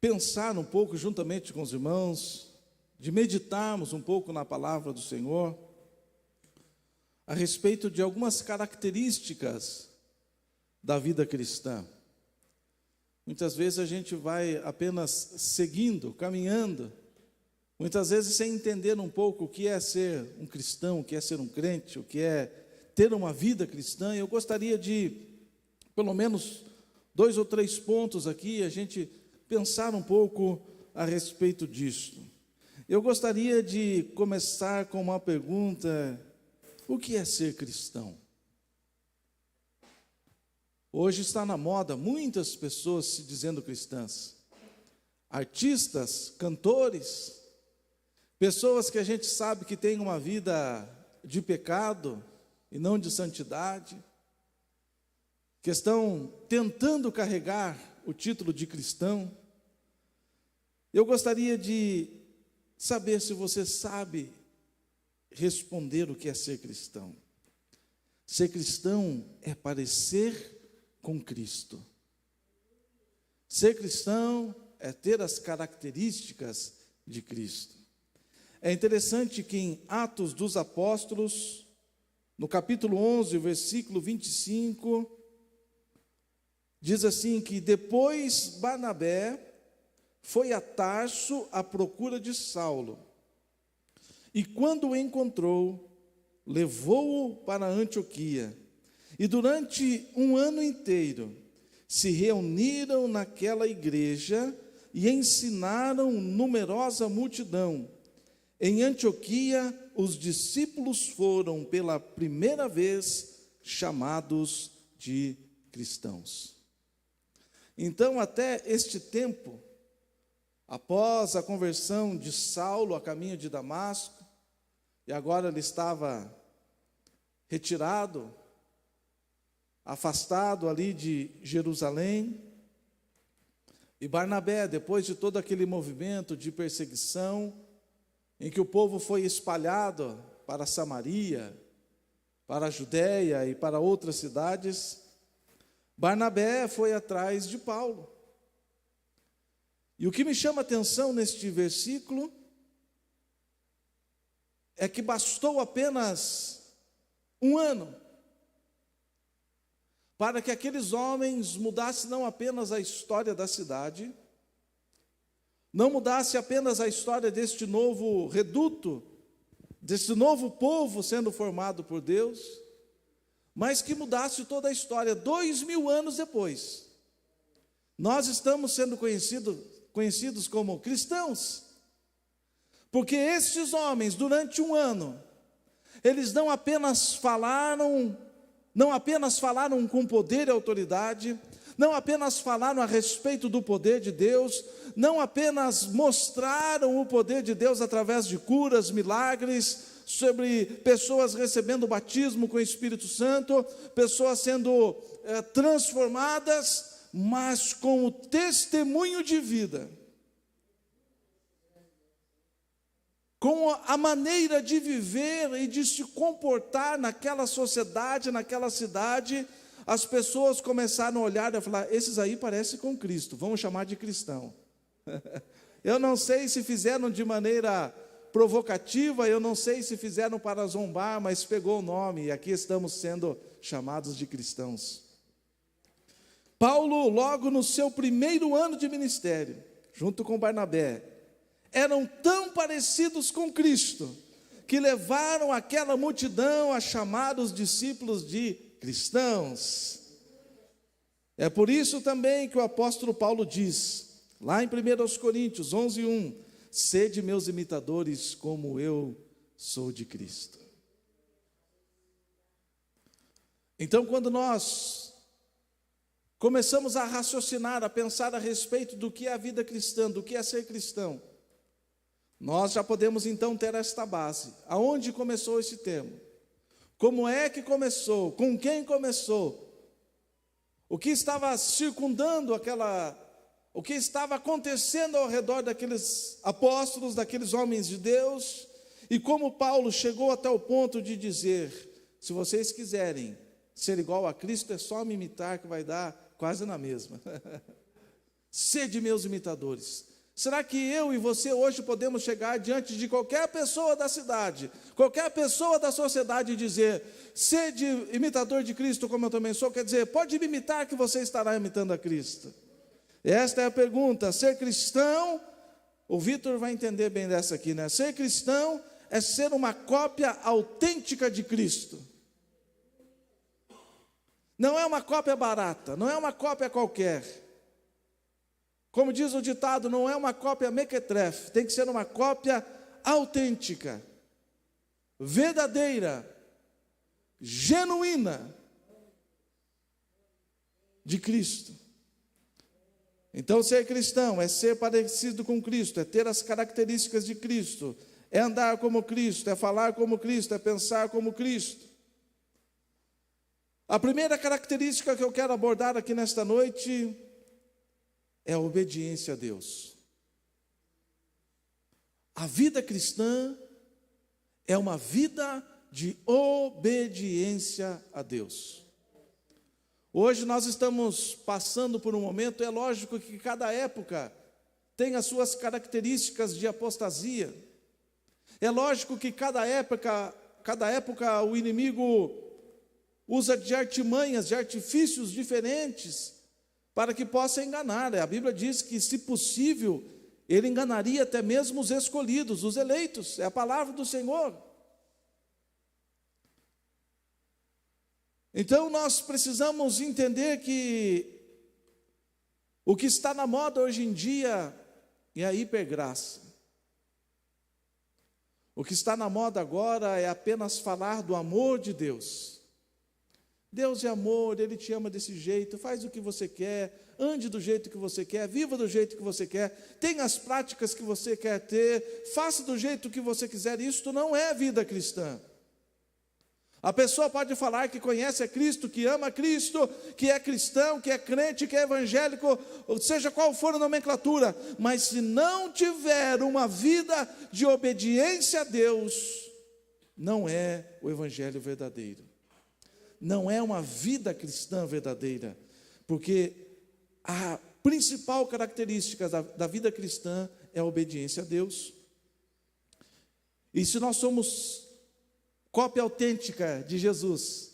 pensar um pouco juntamente com os irmãos, de meditarmos um pouco na palavra do Senhor, a respeito de algumas características da vida cristã. Muitas vezes a gente vai apenas seguindo, caminhando, muitas vezes sem entender um pouco o que é ser um cristão, o que é ser um crente, o que é ter uma vida cristã. Eu gostaria de, pelo menos, 2 ou 3 pontos aqui, a gente pensar um pouco a respeito disso. Eu gostaria de começar com uma pergunta: o que é ser cristão? Hoje está na moda muitas pessoas se dizendo cristãs, artistas, cantores, pessoas que a gente sabe que têm uma vida de pecado e não de santidade, que estão tentando carregar o título de cristão. Eu gostaria de saber se você sabe responder o que é ser cristão. Ser cristão é parecer com Cristo. Ser cristão é ter as características de Cristo. É interessante que em Atos dos Apóstolos, no capítulo 11, versículo 25, diz assim que depois Barnabé foi a Tarso à procura de Saulo, e quando o encontrou, levou-o para Antioquia, e durante 1 ano inteiro se reuniram naquela igreja e ensinaram numerosa multidão. Em Antioquia, os discípulos foram pela primeira vez chamados de cristãos. Então, até este tempo, após a conversão de Saulo a caminho de Damasco, e agora ele estava retirado, afastado ali de Jerusalém, e Barnabé, depois de todo aquele movimento de perseguição, em que o povo foi espalhado para Samaria, para a Judéia e para outras cidades, Barnabé foi atrás de Paulo. E o que me chama a atenção neste versículo é que bastou apenas 1 ano para que aqueles homens mudassem não apenas a história da cidade, não mudasse apenas a história deste novo reduto, deste novo povo sendo formado por Deus, mas que mudasse toda a história. 2000 anos depois, nós estamos sendo conhecidos como cristãos, porque estes homens, durante 1 ano, eles não apenas falaram com poder e autoridade, não apenas falaram a respeito do poder de Deus, não apenas mostraram o poder de Deus através de curas, milagres, sobre pessoas recebendo o batismo com o Espírito Santo, pessoas sendo transformadas, mas com o testemunho de vida, com a maneira de viver e de se comportar naquela sociedade, naquela cidade. As pessoas começaram a olhar e falar: esses aí parecem com Cristo, vamos chamar de cristão. Eu não sei se fizeram de maneira provocativa, eu não sei se fizeram para zombar, mas pegou o nome, e aqui estamos sendo chamados de cristãos. Paulo, logo no seu 1º ano de ministério, junto com Barnabé, eram tão parecidos com Cristo, que levaram aquela multidão a chamar os discípulos de cristãos. É por isso também que o apóstolo Paulo diz, lá em 1 Coríntios 11:1, sede meus imitadores como eu sou de Cristo. Então, quando nós começamos a raciocinar, a pensar a respeito do que é a vida cristã, do que é ser cristão, nós já podemos então ter esta base. Aonde começou esse termo? Como é que começou? Com quem começou? O que estava circundando o que estava acontecendo ao redor daqueles apóstolos, daqueles homens de Deus, e como Paulo chegou até o ponto de dizer: se vocês quiserem ser igual a Cristo, é só me imitar que vai dar quase na mesma. Sede meus imitadores. Será que eu e você hoje podemos chegar diante de qualquer pessoa da cidade, qualquer pessoa da sociedade e dizer: sede imitador de Cristo como eu também sou? Quer dizer, pode me imitar que você estará imitando a Cristo. Esta é a pergunta. Ser cristão, o Vitor vai entender bem dessa aqui, né? Ser cristão é ser uma cópia autêntica de Cristo. Não é uma cópia barata, não é uma cópia qualquer. Como diz o ditado, não é uma cópia mequetrefe, tem que ser uma cópia autêntica, verdadeira, genuína de Cristo. Então, ser cristão é ser parecido com Cristo, é ter as características de Cristo, é andar como Cristo, é falar como Cristo, é pensar como Cristo. A primeira característica que eu quero abordar aqui nesta noite é a obediência a Deus. A vida cristã é uma vida de obediência a Deus. Hoje nós estamos passando por um momento, é lógico que cada época tem as suas características de apostasia. É lógico que cada época o inimigo usa de artimanhas, de artifícios diferentes para que possa enganar. A Bíblia diz que, se possível, ele enganaria até mesmo os escolhidos, os eleitos. É a palavra do Senhor. Então nós precisamos entender que o que está na moda hoje em dia é a hipergraça. O que está na moda agora é apenas falar do amor de Deus. Deus é amor, Ele te ama desse jeito, faz o que você quer, ande do jeito que você quer, viva do jeito que você quer, tenha as práticas que você quer ter, faça do jeito que você quiser. Isto não é vida cristã. A pessoa pode falar que conhece a Cristo, que ama a Cristo, que é cristão, que é crente, que é evangélico, ou seja qual for a nomenclatura, mas se não tiver uma vida de obediência a Deus, não é o evangelho verdadeiro. Não é uma vida cristã verdadeira, porque a principal característica da vida cristã é a obediência a Deus. E se nós somos cópia autêntica de Jesus,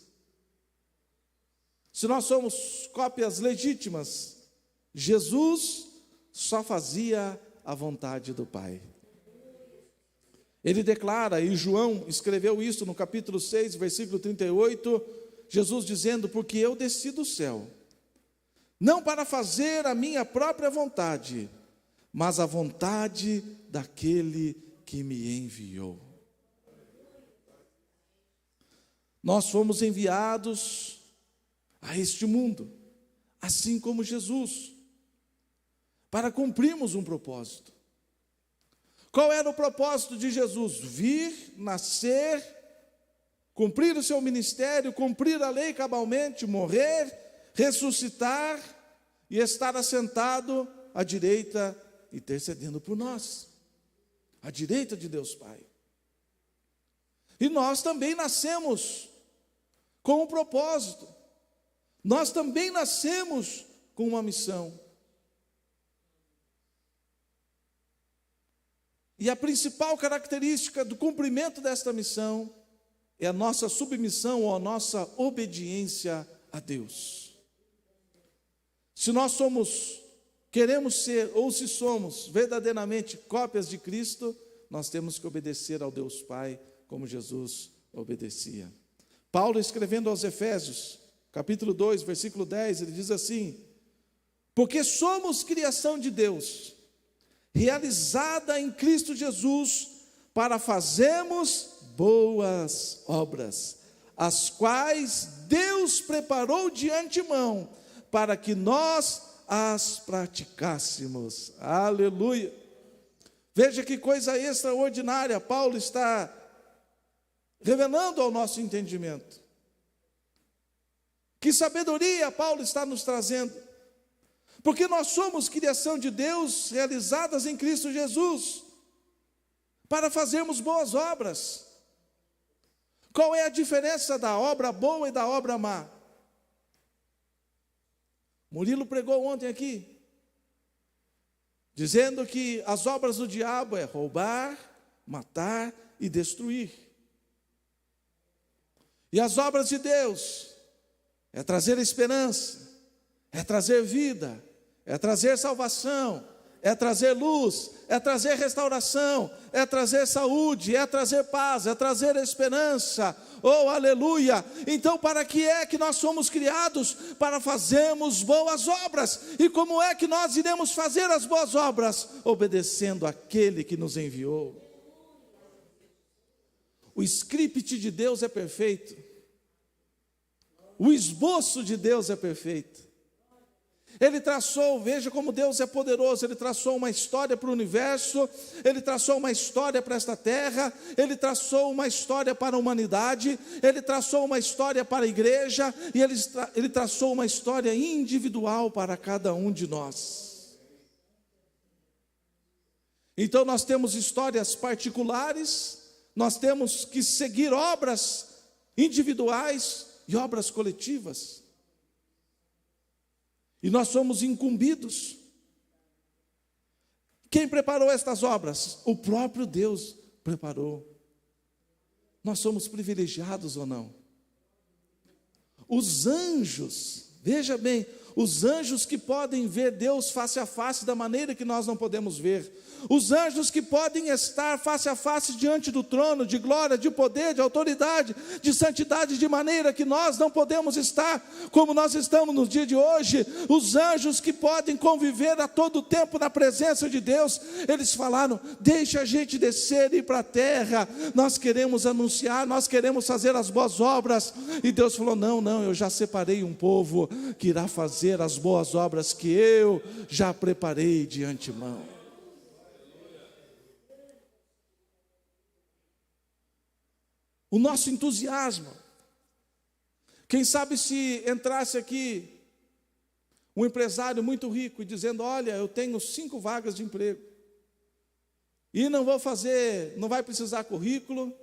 se nós somos cópias legítimas, Jesus só fazia a vontade do Pai. Ele declara, e João escreveu isso no capítulo 6, versículo 38, Jesus dizendo: porque eu desci do céu, não para fazer a minha própria vontade, mas a vontade daquele que me enviou. Nós fomos enviados a este mundo, assim como Jesus, para cumprirmos um propósito. Qual era o propósito de Jesus? Vir, nascer, cumprir o seu ministério, cumprir a lei cabalmente, morrer, ressuscitar e estar assentado à direita, intercedendo por nós, à direita de Deus Pai. E nós também nascemos com um propósito, nós também nascemos com uma missão. E a principal característica do cumprimento desta missão é a nossa submissão ou a nossa obediência a Deus. Se nós queremos ser, ou se somos verdadeiramente cópias de Cristo, nós temos que obedecer ao Deus Pai, como Jesus obedecia. Paulo, escrevendo aos Efésios, capítulo 2, versículo 10, ele diz assim: porque somos criação de Deus, realizada em Cristo Jesus, para fazermos boas obras, as quais Deus preparou de antemão, para que nós as praticássemos. Aleluia! Veja que coisa extraordinária Paulo está revelando ao nosso entendimento. Que sabedoria Paulo está nos trazendo. Porque nós somos criação de Deus, realizadas em Cristo Jesus, para fazermos boas obras. Qual é a diferença da obra boa e da obra má? Murilo pregou ontem aqui. dizendo que as obras do diabo é roubar, matar e destruir. E as obras de Deus é trazer esperança, é trazer vida, é trazer salvação, é trazer luz, é trazer restauração, é trazer saúde, é trazer paz, é trazer esperança. Oh, aleluia! Então, para que é que nós somos criados? Para fazermos boas obras. E como é que nós iremos fazer as boas obras? Obedecendo àquele que nos enviou. O script de Deus é perfeito. O esboço de Deus é perfeito. Ele traçou, veja como Deus é poderoso, Ele traçou uma história para o universo, Ele traçou uma história para esta terra, Ele traçou uma história para a humanidade, Ele traçou uma história para a igreja, e Ele traçou uma história individual para cada um de nós. Então nós temos histórias particulares, nós temos que seguir obras individuais e obras coletivas. E nós somos incumbidos. Quem preparou estas obras? O próprio Deus preparou. Nós somos privilegiados ou não? Os anjos, veja bem, os anjos que podem ver Deus face a face da maneira que nós não podemos ver. Os anjos que podem estar face a face diante do trono de glória, de poder, de autoridade, de santidade, de maneira que nós não podemos estar como nós estamos no dia de hoje. Os anjos que podem conviver a todo tempo na presença de Deus, eles falaram: deixa a gente descer e ir para a terra, nós queremos anunciar, nós queremos fazer as boas obras. E Deus falou: não, eu já separei um povo que irá fazer as boas obras que eu já preparei de antemão. O nosso entusiasmo, quem sabe se entrasse aqui um empresário muito rico e dizendo: olha, eu tenho 5 vagas de emprego, e não vai precisar currículo,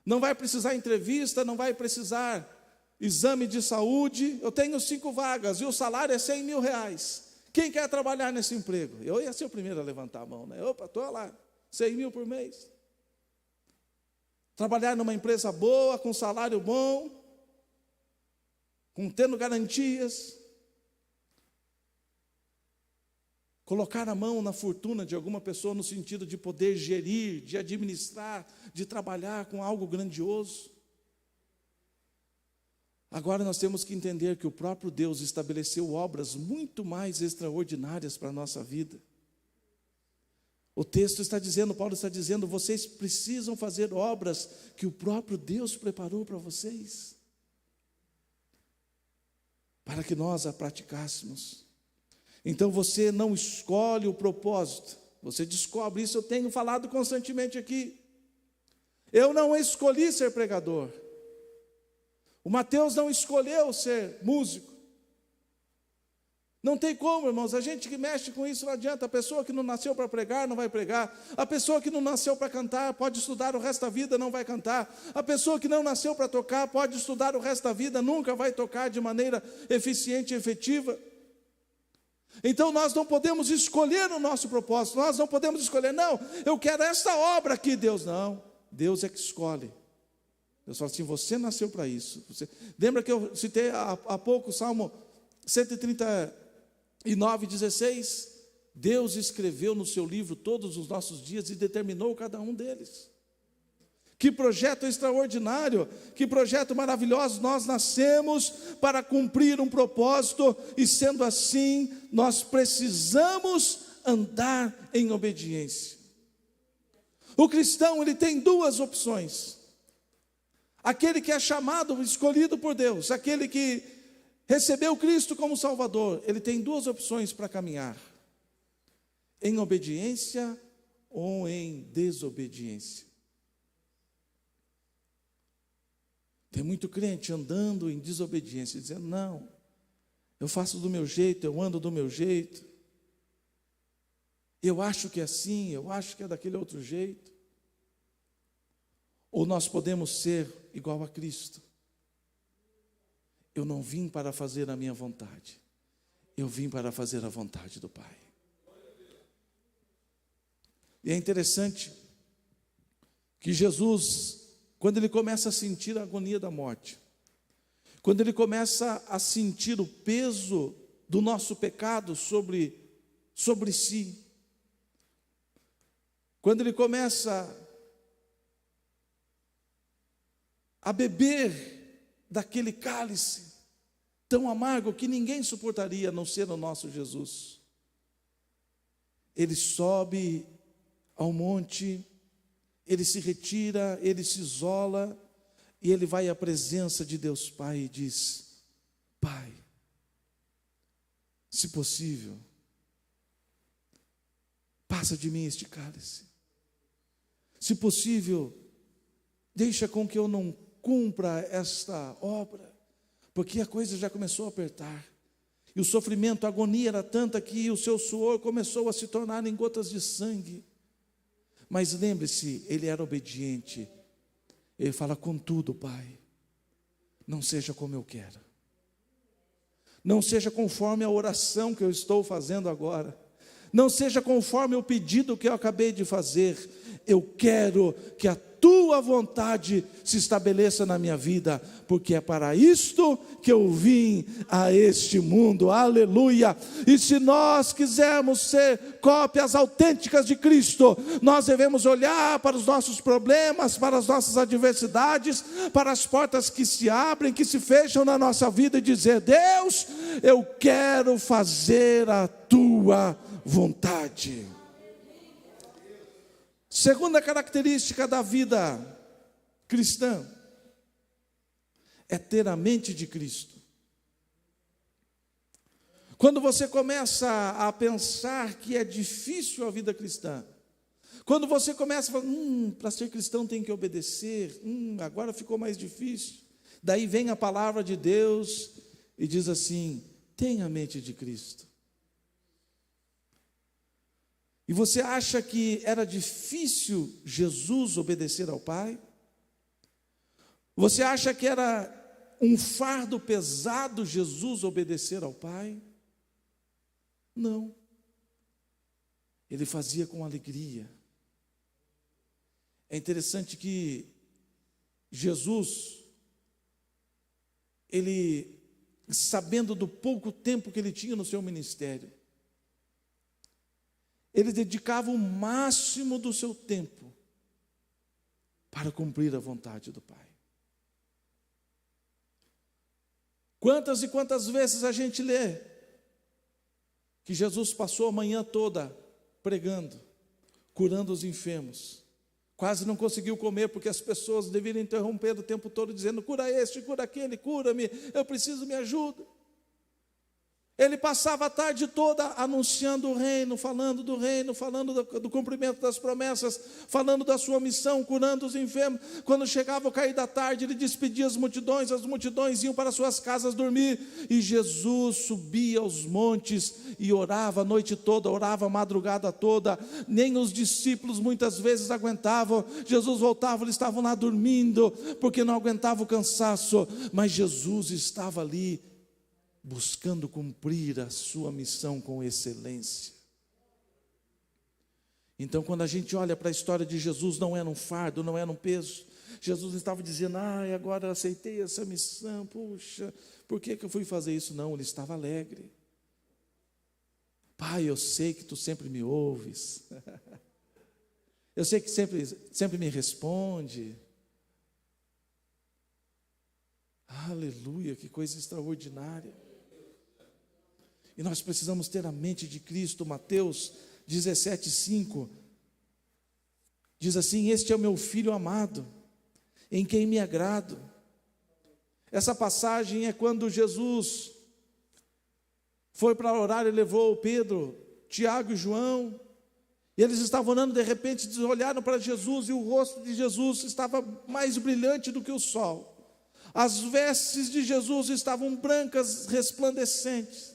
não vai precisar entrevista, não vai precisar exame de saúde, eu tenho 5 vagas e o salário é R$100.000, quem quer trabalhar nesse emprego? Eu ia ser o primeiro a levantar a mão, né? Opa, estou lá, 100 mil por mês. Trabalhar numa empresa boa, com salário bom, tendo garantias. Colocar a mão na fortuna de alguma pessoa no sentido de poder gerir, de administrar, de trabalhar com algo grandioso. Agora nós temos que entender que o próprio Deus estabeleceu obras muito mais extraordinárias para a nossa vida. O texto está dizendo, Paulo está dizendo: vocês precisam fazer obras que o próprio Deus preparou para vocês, para que nós a praticássemos. Então você não escolhe o propósito, você descobre isso. Eu tenho falado constantemente aqui. Eu não escolhi ser pregador. O Mateus não escolheu ser músico. Não tem como, irmãos, a gente que mexe com isso não adianta. A pessoa que não nasceu para pregar não vai pregar. A pessoa que não nasceu para cantar pode estudar o resto da vida, não vai cantar. A pessoa que não nasceu para tocar pode estudar o resto da vida, nunca vai tocar de maneira eficiente e efetiva. Então nós não podemos escolher o nosso propósito, nós não podemos escolher: não, eu quero essa obra aqui. Deus não, Deus é que escolhe. Deus fala assim: você nasceu para isso. Lembra que eu citei há pouco o Salmo 139:16, Deus escreveu no seu livro todos os nossos dias e determinou cada um deles. Que projeto extraordinário, que projeto maravilhoso. Nós nascemos para cumprir um propósito, e sendo assim, nós precisamos andar em obediência. O cristão, ele tem 2 opções: aquele que é chamado, escolhido por Deus, aquele que recebeu Cristo como Salvador, ele tem 2 opções para caminhar: em obediência ou em desobediência. Tem muito crente andando em desobediência, dizendo: não, eu faço do meu jeito, eu ando do meu jeito, eu acho que é assim, eu acho que é daquele outro jeito. Ou nós podemos ser igual a Cristo: eu não vim para fazer a minha vontade, eu vim para fazer a vontade do Pai. E é interessante que Jesus, quando ele começa a sentir a agonia da morte, quando ele começa a sentir o peso do nosso pecado sobre si, quando ele começa a beber daquele cálice tão amargo que ninguém suportaria a não ser o nosso Jesus, ele sobe ao monte, ele se retira, ele se isola, e ele vai à presença de Deus Pai e diz: Pai, se possível, passa de mim este cálice. Se possível, deixa com que eu não cumpra esta obra, porque a coisa já começou a apertar. E o sofrimento, a agonia era tanta que o seu suor começou a se tornar em gotas de sangue. Mas lembre-se, ele era obediente. Ele fala: contudo, Pai, não seja como eu quero. Não seja conforme a oração que eu estou fazendo agora. Não seja conforme o pedido que eu acabei de fazer. Eu quero que a tua vontade se estabeleça na minha vida, porque é para isto que eu vim a este mundo. Aleluia! E se nós quisermos ser cópias autênticas de Cristo, nós devemos olhar para os nossos problemas, para as nossas adversidades, para as portas que se abrem, que se fecham na nossa vida, e dizer: Deus, eu quero fazer a tua vontade. Segunda característica da vida cristã é ter a mente de Cristo. Quando você começa a pensar que é difícil a vida cristã, quando você começa a falar: para ser cristão tem que obedecer, agora ficou mais difícil. Daí vem a palavra de Deus e diz assim: tenha a mente de Cristo. E você acha que era difícil Jesus obedecer ao Pai? Você acha que era um fardo pesado Jesus obedecer ao Pai? Não. Ele fazia com alegria. É interessante que Jesus, ele, sabendo do pouco tempo que ele tinha no seu ministério, ele dedicava o máximo do seu tempo para cumprir a vontade do Pai. Quantas e quantas vezes a gente lê que Jesus passou a manhã toda pregando, curando os enfermos, quase não conseguiu comer porque as pessoas deveriam interromper o tempo todo dizendo: cura este, cura aquele, cura-me, eu preciso, me ajuda. Ele passava a tarde toda anunciando o reino, falando do cumprimento das promessas, falando da sua missão, curando os enfermos. Quando chegava o cair da tarde, ele despedia as multidões iam para suas casas dormir, e Jesus subia aos montes e orava a noite toda, orava a madrugada toda. Nem os discípulos muitas vezes aguentavam. Jesus voltava, eles estavam lá dormindo, porque não aguentavam o cansaço, mas Jesus estava ali, buscando cumprir a sua missão com excelência. Então, quando a gente olha para a história de Jesus, não era um fardo, não era um peso. Jesus estava dizendo: agora eu aceitei essa missão, puxa, por que eu fui fazer isso? Não, ele estava alegre. Pai, eu sei que tu sempre me ouves. Eu sei que sempre me responde. Aleluia, que coisa extraordinária. E nós precisamos ter a mente de Cristo. Mateus 17:5 diz assim: este é o meu filho amado, em quem me agrado. Essa passagem é quando Jesus foi para orar e levou Pedro, Tiago e João, e eles estavam orando, de repente eles olharam para Jesus, e o rosto de Jesus estava mais brilhante do que o sol. As vestes de Jesus estavam brancas, resplandecentes.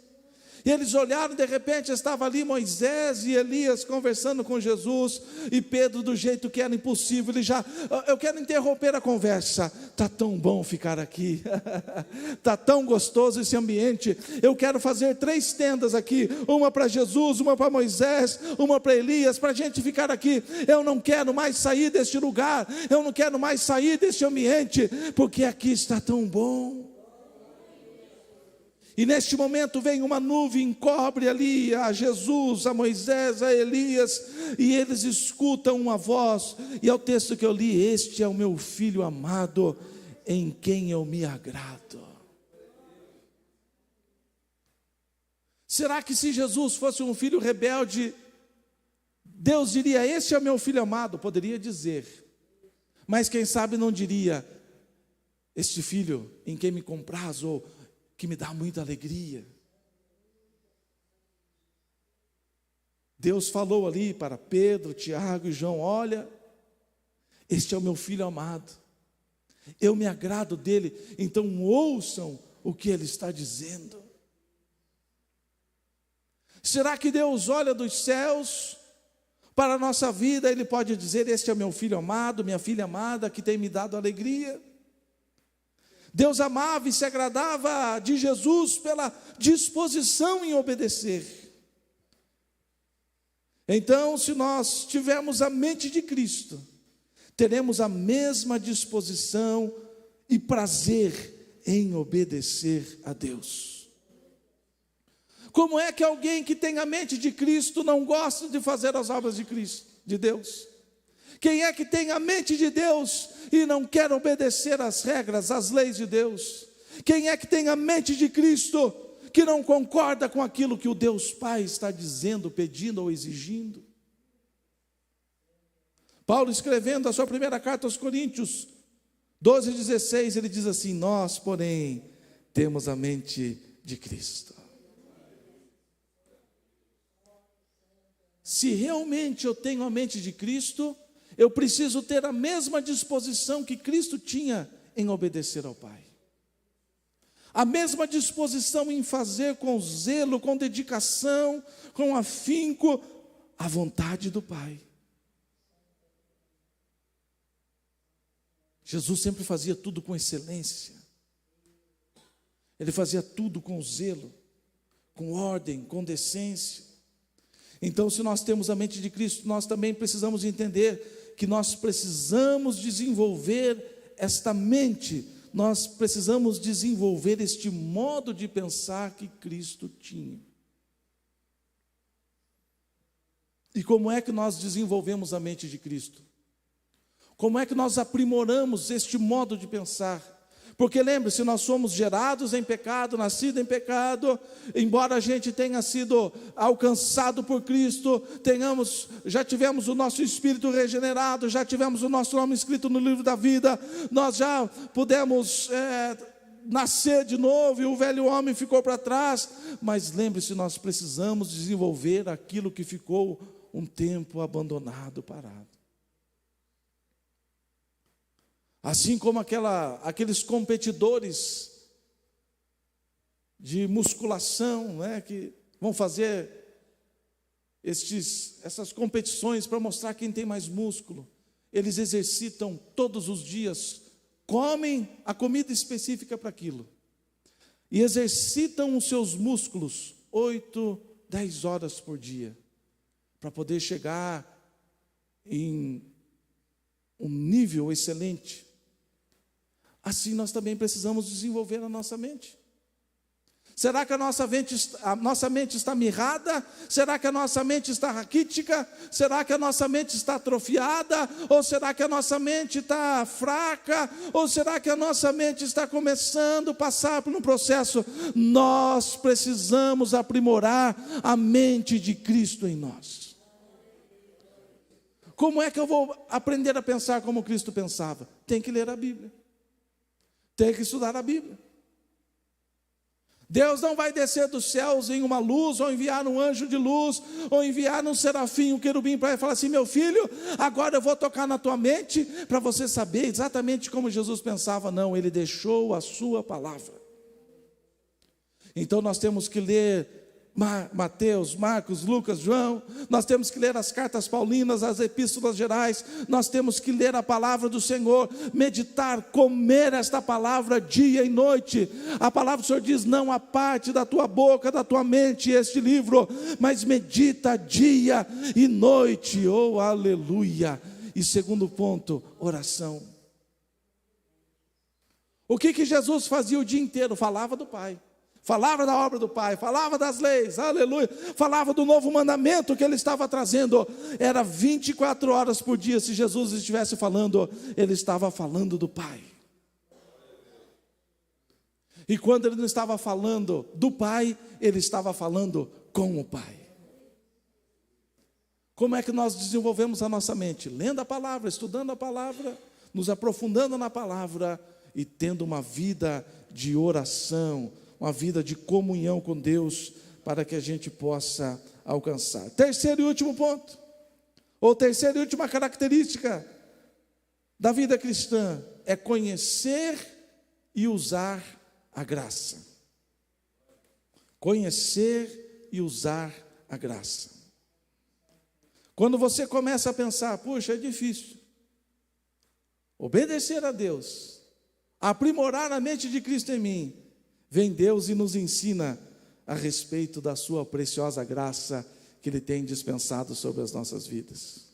E eles olharam, de repente estava ali Moisés e Elias conversando com Jesus, e Pedro, do jeito que era impossível, ele já, eu quero interromper a conversa, está tão bom ficar aqui, está tão gostoso esse ambiente, eu quero fazer 3 tendas aqui, uma para Jesus, uma para Moisés, uma para Elias, para a gente ficar aqui. Eu não quero mais sair deste lugar, eu não quero mais sair deste ambiente, porque aqui está tão bom. E neste momento vem uma nuvem, cobre ali a Jesus, a Moisés, a Elias, e eles escutam uma voz, e é o texto que eu li: este é o meu filho amado, em quem eu me agrado. Será que se Jesus fosse um filho rebelde, Deus diria: este é o meu filho amado? Poderia dizer, mas quem sabe não diria: este filho em quem me compraz, ou que me dá muita alegria. Deus falou ali para Pedro, Tiago e João: olha, este é o meu filho amado, eu me agrado dele, então ouçam o que ele está dizendo. Será que Deus olha dos céus para a nossa vida, ele pode dizer: este é meu filho amado, minha filha amada, que tem me dado alegria? Deus amava e se agradava de Jesus pela disposição em obedecer. Então, se nós tivermos a mente de Cristo, teremos a mesma disposição e prazer em obedecer a Deus. Como é que alguém que tem a mente de Cristo não gosta de fazer as obras de Cristo, de Deus? Quem é que tem a mente de Deus e não quer obedecer às regras, às leis de Deus? Quem é que tem a mente de Cristo que não concorda com aquilo que o Deus Pai está dizendo, pedindo ou exigindo? Paulo, escrevendo a sua primeira carta aos Coríntios 12:16, ele diz assim: nós, porém, temos a mente de Cristo. Se realmente eu tenho a mente de Cristo, eu preciso ter a mesma disposição que Cristo tinha em obedecer ao Pai. A mesma disposição em fazer com zelo, com dedicação, com afinco, a vontade do Pai. Jesus sempre fazia tudo com excelência. Ele fazia tudo com zelo, com ordem, com decência. Então, se nós temos a mente de Cristo, nós também precisamos entender que nós precisamos desenvolver esta mente, nós precisamos desenvolver este modo de pensar que Cristo tinha. E como é que nós desenvolvemos a mente de Cristo? Como é que nós aprimoramos este modo de pensar? Porque lembre-se, nós somos gerados em pecado, nascidos em pecado, embora a gente tenha sido alcançado por Cristo, já tivemos o nosso espírito regenerado, já tivemos o nosso nome escrito no livro da vida, nós já pudemos nascer de novo e o velho homem ficou para trás, mas lembre-se, nós precisamos desenvolver aquilo que ficou um tempo abandonado, parado. Assim como aqueles competidores de musculação, que vão fazer essas competições para mostrar quem tem mais músculo. Eles exercitam todos os dias, comem a comida específica para aquilo, e exercitam os seus músculos 8, 10 horas por dia, para poder chegar em um nível excelente. Assim nós também precisamos desenvolver a nossa mente. Será que a nossa mente está mirrada? Será que a nossa mente está raquítica? Será que a nossa mente está atrofiada? Ou será que a nossa mente está fraca? Ou será que a nossa mente está começando a passar por um processo? Nós precisamos aprimorar a mente de Cristo em nós. Como é que eu vou aprender a pensar como Cristo pensava? Tem que ler a Bíblia. Tem que estudar a Bíblia. Deus não vai descer dos céus em uma luz, ou enviar um anjo de luz, ou enviar um serafim, um querubim, para falar assim: meu filho, agora eu vou tocar na tua mente, para você saber exatamente como Jesus pensava. Não, Ele deixou a sua palavra. Então nós temos que ler Mateus, Marcos, Lucas, João, nós temos que ler as cartas paulinas, as epístolas gerais, nós temos que ler a palavra do Senhor, meditar, comer esta palavra dia e noite. A palavra do Senhor diz: não aparte da tua boca, da tua mente este livro, mas medita dia e noite. Oh, aleluia! E segundo ponto, oração. O que Jesus fazia o dia inteiro? Falava do Pai. Falava da obra do Pai, falava das leis, aleluia, falava do novo mandamento que ele estava trazendo. Era 24 horas por dia. Se Jesus estivesse falando, ele estava falando do Pai. E quando ele não estava falando do Pai, ele estava falando com o Pai. Como é que nós desenvolvemos a nossa mente? Lendo a palavra, estudando a palavra, nos aprofundando na palavra e tendo uma vida de oração, uma vida de comunhão com Deus, para que a gente possa alcançar. Terceiro e último ponto, ou terceira e última característica da vida cristã, é conhecer e usar a graça. Conhecer e usar a graça. Quando você começa a pensar: puxa, é difícil obedecer a Deus, aprimorar a mente de Cristo em mim, vem Deus e nos ensina a respeito da sua preciosa graça que Ele tem dispensado sobre as nossas vidas.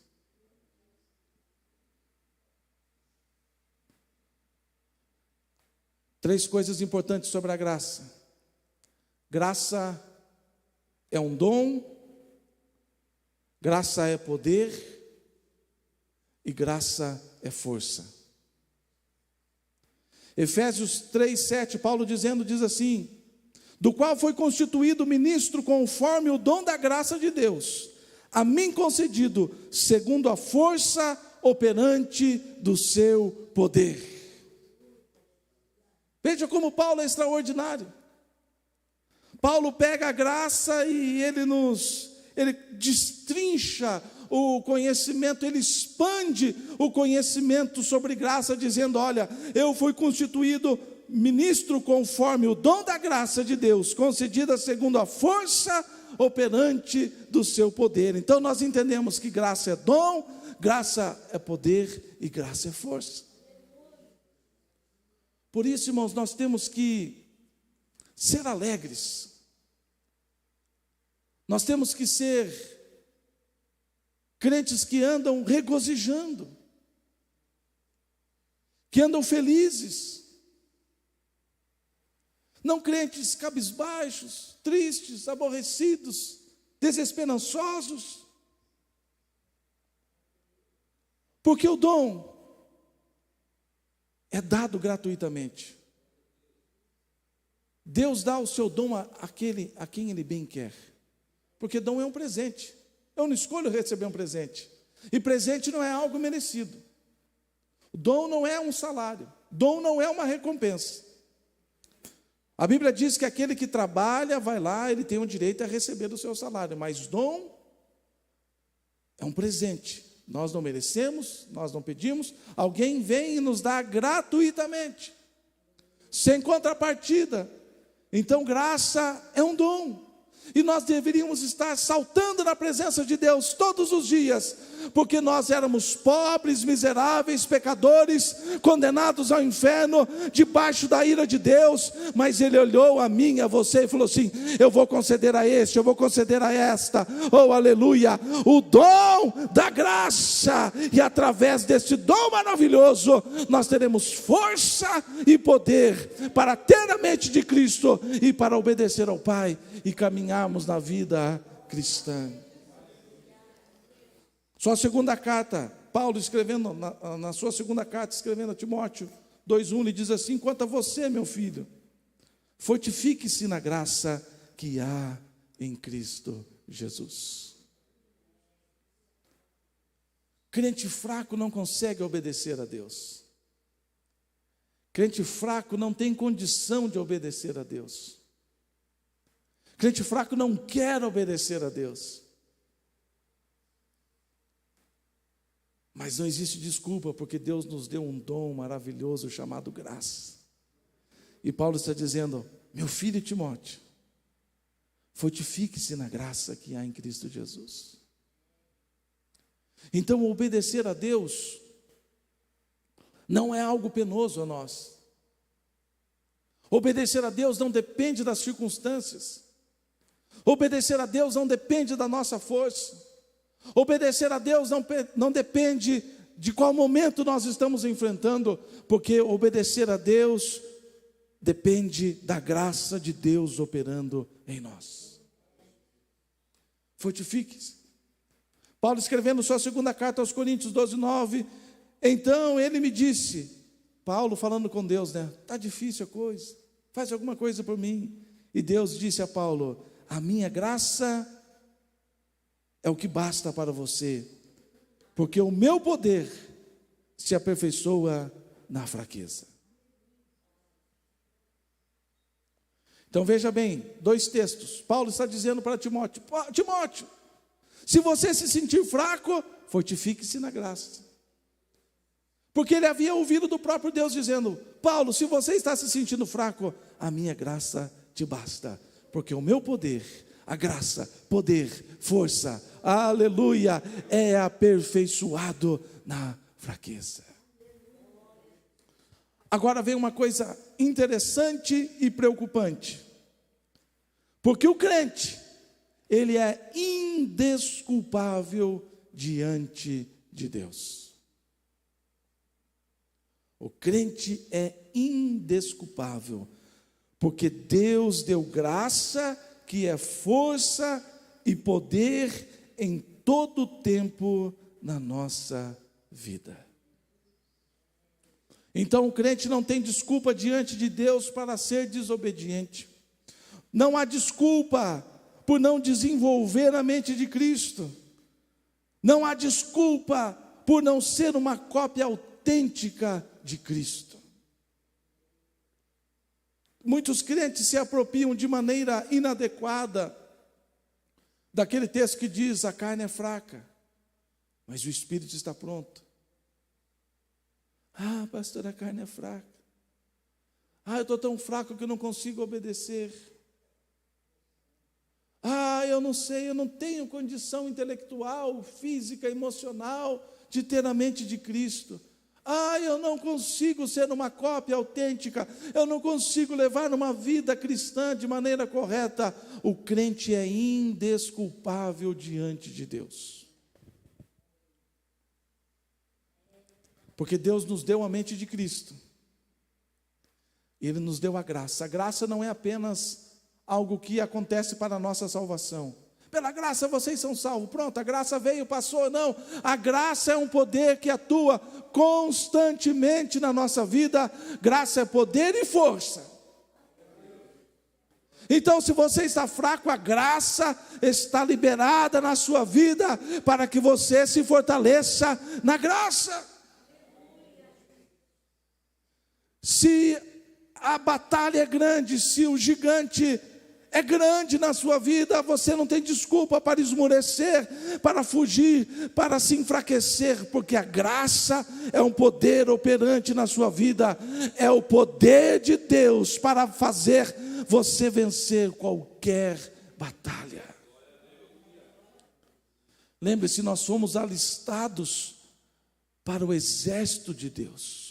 Três coisas importantes sobre a graça. Graça é um dom, graça é poder e graça é força. Efésios 3:7, Paulo diz assim: do qual foi constituído ministro conforme o dom da graça de Deus, a mim concedido, segundo a força operante do seu poder. Veja como Paulo é extraordinário. Paulo pega a graça e ele destrincha o conhecimento, ele expande o conhecimento sobre graça, dizendo: olha, eu fui constituído ministro conforme o dom da graça de Deus, concedida segundo a força operante do seu poder. Então nós entendemos que graça é dom, graça é poder e graça é força. Por isso, irmãos, nós temos que ser alegres, nós temos que ser crentes que andam regozijando, que andam felizes, não crentes cabisbaixos, tristes, aborrecidos, desesperançosos, porque o dom é dado gratuitamente. Deus dá o seu dom a quem Ele bem quer, porque dom é um presente. Eu não escolho receber um presente, e presente não é algo merecido. Dom não é um salário, dom não é uma recompensa. A Bíblia diz que aquele que trabalha, vai lá, ele tem o direito a receber o seu salário, mas dom é um presente. Nós não merecemos, nós não pedimos, alguém vem e nos dá gratuitamente, sem contrapartida. Então graça é um dom, e nós deveríamos estar saltando na presença de Deus todos os dias, porque nós éramos pobres, miseráveis, pecadores, condenados ao inferno, debaixo da ira de Deus, mas Ele olhou a mim, a você e falou assim: eu vou conceder a este, eu vou conceder a esta, oh aleluia, o dom da graça, e através deste dom maravilhoso, nós teremos força e poder para ter a mente de Cristo, e para obedecer ao Pai, e caminharmos na vida cristã. Sua segunda carta, Paulo escrevendo, na sua segunda carta, escrevendo a Timóteo 2:1, ele diz assim: quanto a você, meu filho, fortifique-se na graça que há em Cristo Jesus. Crente fraco não consegue obedecer a Deus. Crente fraco não tem condição de obedecer a Deus. Crente fraco não quer obedecer a Deus. Mas não existe desculpa, porque Deus nos deu um dom maravilhoso chamado graça. E Paulo está dizendo: meu filho Timóteo, Fortifique-se na graça que há em Cristo Jesus. Então, obedecer a Deus não é algo penoso a nós. Obedecer a Deus não depende das circunstâncias. Obedecer a Deus não depende da nossa força. Obedecer a Deus não depende de qual momento nós estamos enfrentando, porque obedecer a Deus depende da graça de Deus operando em nós. Fortifique-se. Paulo escrevendo sua segunda carta aos Coríntios 12:9, então ele me disse, Paulo falando com Deus, está difícil a coisa, faz alguma coisa por mim. E Deus disse a Paulo, a minha graça é o que basta para você, porque o meu poder se aperfeiçoa na fraqueza. Então veja bem, 2 textos. Paulo está dizendo para Timóteo, Timóteo, se você se sentir fraco, fortifique-se na graça. Porque ele havia ouvido do próprio Deus dizendo, Paulo, se você está se sentindo fraco, a minha graça te basta, porque o meu poder, a graça, poder, força, aleluia, é aperfeiçoado na fraqueza. Agora vem uma coisa interessante e preocupante, porque o crente, ele é indesculpável diante de Deus. O crente é indesculpável, porque Deus deu graça, que é força e poder em todo o tempo na nossa vida. Então o crente não tem desculpa diante de Deus para ser desobediente. Não há desculpa por não desenvolver a mente de Cristo. Não há desculpa por não ser uma cópia autêntica de Cristo. Muitos crentes se apropriam de maneira inadequada daquele texto que diz, a carne é fraca, mas o Espírito está pronto. Ah, pastor, a carne é fraca. Ah, eu estou tão fraco que eu não consigo obedecer. Ah, eu não sei, eu não tenho condição intelectual, física, emocional de ter a mente de Cristo. Ah, eu não consigo ser uma cópia autêntica, eu não consigo levar uma vida cristã de maneira correta. O crente é indesculpável diante de Deus. Porque Deus nos deu a mente de Cristo. Ele nos deu a graça. A graça não é apenas algo que acontece para a nossa salvação. Pela graça vocês são salvos. Pronto, a graça veio, passou. Não, a graça é um poder que atua constantemente na nossa vida. Graça é poder e força. Então, se você está fraco, a graça está liberada na sua vida para que você se fortaleça na graça. Se a batalha é grande, se o gigante é grande na sua vida, você não tem desculpa para esmorecer, para fugir, para se enfraquecer, porque a graça é um poder operante na sua vida, é o poder de Deus para fazer você vencer qualquer batalha. Lembre-se, nós somos alistados para o exército de Deus.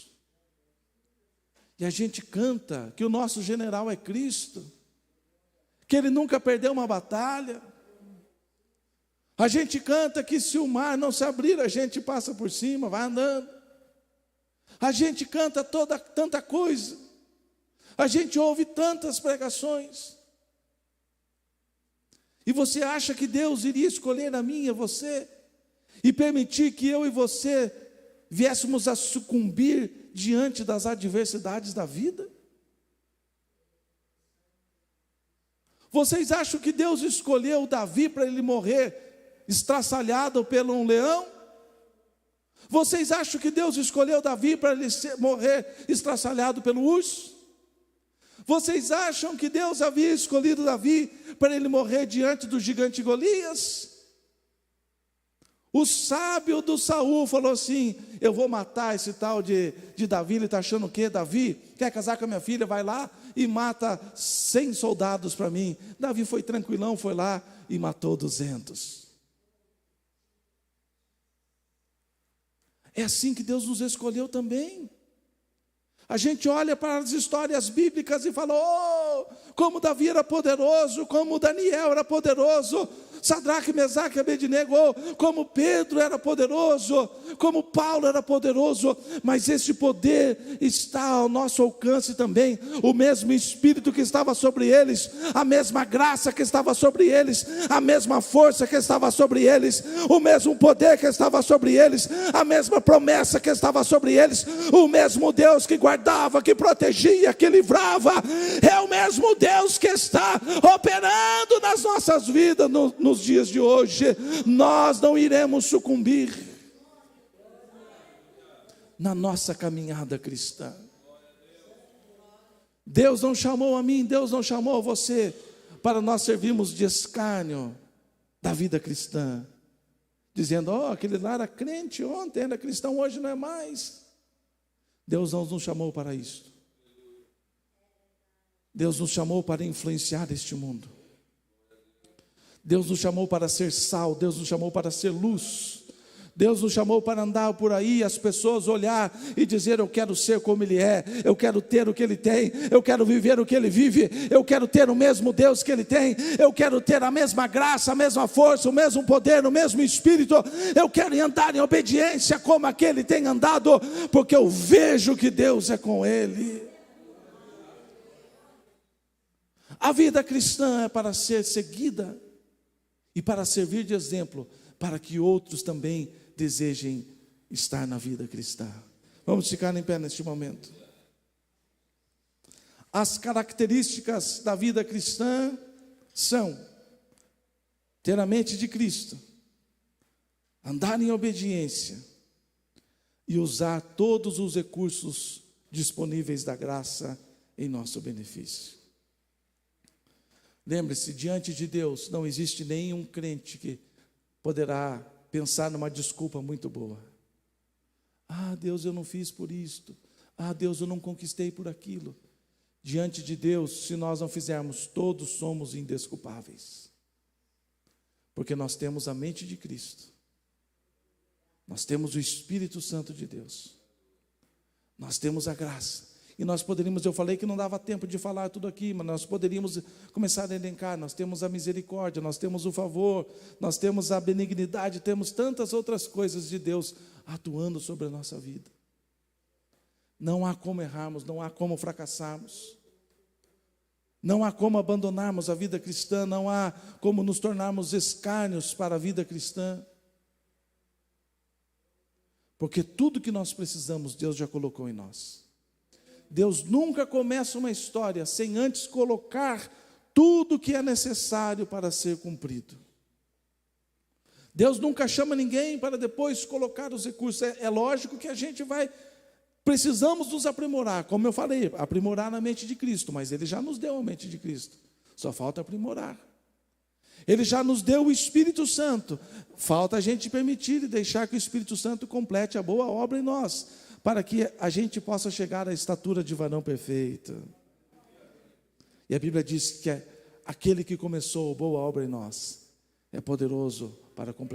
E a gente canta que o nosso general é Cristo, que Ele nunca perdeu uma batalha. A gente canta que se o mar não se abrir, a gente passa por cima, vai andando. A gente canta tanta coisa. A gente ouve tantas pregações. E você acha que Deus iria escolher a mim e a você, e permitir que eu e você viéssemos a sucumbir diante das adversidades da vida? Vocês acham que Deus escolheu Davi para ele morrer estraçalhado pelo um leão? Vocês acham que Deus escolheu Davi para ele morrer estraçalhado pelo urso? Vocês acham que Deus havia escolhido Davi para ele morrer diante do gigante Golias? O sábio do Saul falou assim: eu vou matar esse tal de Davi. Ele está achando o quê? Davi quer casar com a minha filha, vai lá e mata 100 soldados para mim. Davi foi tranquilão, foi lá e matou 200. É assim que Deus nos escolheu também. A gente olha para as histórias bíblicas e fala: oh, como Davi era poderoso, como Daniel era poderoso, Sadraque, Mesaque e Abednego, como Pedro era poderoso, como Paulo era poderoso. Mas esse poder está ao nosso alcance também. O mesmo Espírito que estava sobre eles, a mesma graça que estava sobre eles, a mesma força que estava sobre eles, o mesmo poder que estava sobre eles, a mesma promessa que estava sobre eles, o mesmo Deus que guardava, que protegia, que livrava, é o mesmo Deus que está operando nas nossas vidas nos dias de hoje. Nós não iremos sucumbir na nossa caminhada cristã. Deus não chamou a mim, Deus não chamou a você para nós servirmos de escárnio da vida cristã, dizendo: oh, aquele lá era crente ontem, era cristão, hoje não é mais. Deus não nos chamou para isso. Deus nos chamou para influenciar este mundo. Deus nos chamou para ser sal, Deus nos chamou para ser luz. Deus nos chamou para andar por aí, as pessoas olhar e dizer: eu quero ser como Ele é, eu quero ter o que Ele tem, eu quero viver o que Ele vive, eu quero ter o mesmo Deus que Ele tem, eu quero ter a mesma graça, a mesma força, o mesmo poder, o mesmo Espírito, eu quero andar em obediência como aquele tem andado, porque eu vejo que Deus é com ele. A vida cristã é para ser seguida e para servir de exemplo, para que outros também desejem estar na vida cristã. Vamos ficar em pé neste momento. As características da vida cristã são ter a mente de Cristo, andar em obediência e usar todos os recursos disponíveis da graça em nosso benefício. Lembre-se, diante de Deus não existe nenhum crente que poderá pensar numa desculpa muito boa. Ah, Deus, eu não fiz por isto. Ah, Deus, eu não conquistei por aquilo. Diante de Deus, se nós não fizermos, todos somos indesculpáveis. Porque nós temos a mente de Cristo. Nós temos o Espírito Santo de Deus. Nós temos a graça. E nós poderíamos, eu falei que não dava tempo de falar tudo aqui, mas nós poderíamos começar a elencar. Nós temos a misericórdia, nós temos o favor, nós temos a benignidade, temos tantas outras coisas de Deus atuando sobre a nossa vida. Não há como errarmos, não há como fracassarmos, não há como abandonarmos a vida cristã, não há como nos tornarmos escárnios para a vida cristã, porque tudo que nós precisamos, Deus já colocou em nós. Deus nunca começa uma história sem antes colocar tudo que é necessário para ser cumprido. Deus nunca chama ninguém para depois colocar os recursos. É lógico que a gente precisamos nos aprimorar, como eu falei, aprimorar na mente de Cristo, mas Ele já nos deu a mente de Cristo, só falta aprimorar. Ele já nos deu o Espírito Santo, falta a gente permitir e deixar que o Espírito Santo complete a boa obra em nós, para que a gente possa chegar à estatura de varão perfeito. E a Bíblia diz que aquele que começou a boa obra em nós é poderoso para completar.